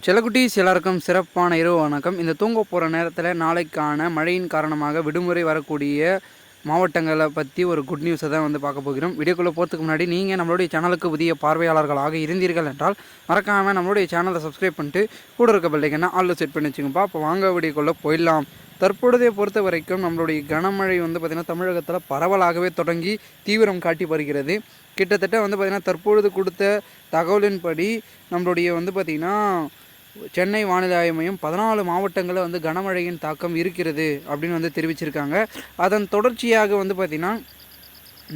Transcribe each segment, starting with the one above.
செல்லக்குட்டீஸ் எல்லாருக்கும் சிறப்பான இரவு வணக்கம். இந்த தூங்க போகிற நேரத்தில் நாளைக்கான மழையின் காரணமாக விடுமுறை வரக்கூடிய மாவட்டங்களை பற்றி ஒரு குட் நியூஸை தான் வந்து பார்க்க போகிறோம். வீடியோக்குள்ளே போகிறதுக்கு முன்னாடி நீங்கள் நம்மளுடைய சேனலுக்கு புதிய பார்வையாளர்களாக இருந்தீர்கள் என்றால் மறக்காமல் நம்மளுடைய சேனலை சப்ஸ்கிரைப் பண்ணிட்டு கூட இருக்க பெல்லைக்கன்னா ஆல்ல செட் பண்ணி வச்சுங்கப்பா. அப்போ வாங்க வீடியோக்குள்ளே போயிடலாம். தற்பொழுதைய பொறுத்த வரைக்கும் நம்மளுடைய கனமழை வந்து பார்த்திங்கன்னா தமிழகத்தில் பரவலாகவே தொடங்கி தீவிரம் காட்டி வருகிறது. கிட்டத்தட்ட வந்து பார்த்திங்கன்னா தற்பொழுது கொடுத்த தகவலின்படி நம்மளுடைய வந்து பார்த்திங்கன்னா சென்னை வானிலை ஆய்வு மையம் 14 மாவட்டங்களில் வந்து கனமழையின் தாக்கம் இருக்கிறது அப்படின்னு வந்து தெரிவிச்சிருக்காங்க. அதன் தொடர்ச்சியாக வந்து பார்த்திங்கன்னா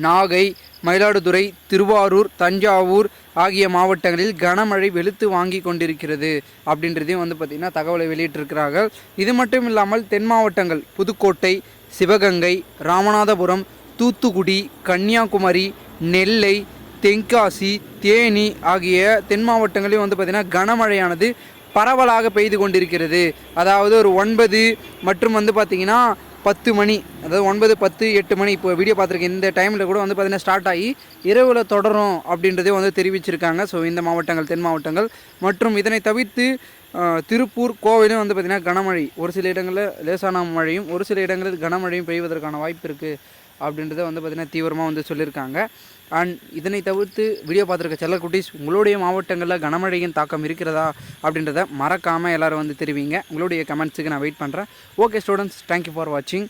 நாகை, மயிலாடுதுறை, திருவாரூர், தஞ்சாவூர் ஆகிய மாவட்டங்களில் கனமழை வெளுத்து வாங்கி கொண்டிருக்கிறது அப்படின்றதையும் வந்து பார்த்திங்கன்னா தகவலை வெளியிட்டிருக்கிறார்கள். இது மட்டும் இல்லாமல் தென் மாவட்டங்கள் புதுக்கோட்டை, சிவகங்கை, ராமநாதபுரம், தூத்துக்குடி, கன்னியாகுமரி, நெல்லை, தென்காசி, தேனி ஆகிய தென் மாவட்டங்களிலும் வந்து பார்த்திங்கன்னா கனமழையானது பரவலாக பெய்து கொண்டிருக்கிறது. அதாவது ஒரு 9 மற்றும் வந்து பார்த்திங்கன்னா 10 மணி, அதாவது 9, 10, 8 மணி இப்போ வீடியோ பார்த்துருக்கேன். இந்த டைமில் கூட வந்து பார்த்திங்கன்னா ஸ்டார்ட் ஆகி இரவில் தொடரும் அப்படின்றதே வந்து தெரிவிச்சிருக்காங்க. ஸோ இந்த மாவட்டங்கள் தென் மாவட்டங்கள் மற்றும் இதனை தவிர்த்து திருப்பூர், கோவையிலும் வந்து பார்த்திங்கன்னா கனமழை, ஒரு சில இடங்களில் லேசான மழையும் ஒரு சில இடங்களில் கனமழையும் பெய்வதற்கான வாய்ப்பு இருக்குது அப்படின்றத வந்து பார்த்திங்கன்னா தீவிரமாக வந்து சொல்லியிருக்காங்க. அண்ட் இதனை தவிர்த்து வீடியோ பார்த்துருக்க செல்லக்குட்டீஸ், உங்களுடைய மாவட்டங்களில் கனமழையின் தாக்கம் இருக்கிறதா அப்படின்றத மறக்காமல் எல்லோரும் வந்து தெரிவிங்க. உங்களுடைய கமெண்ட்ஸுக்கு நான் வெயிட் பண்ணுறேன். ஓகே ஸ்டூடெண்ட்ஸ், தேங்க்யூ ஃபார் வாட்சிங்.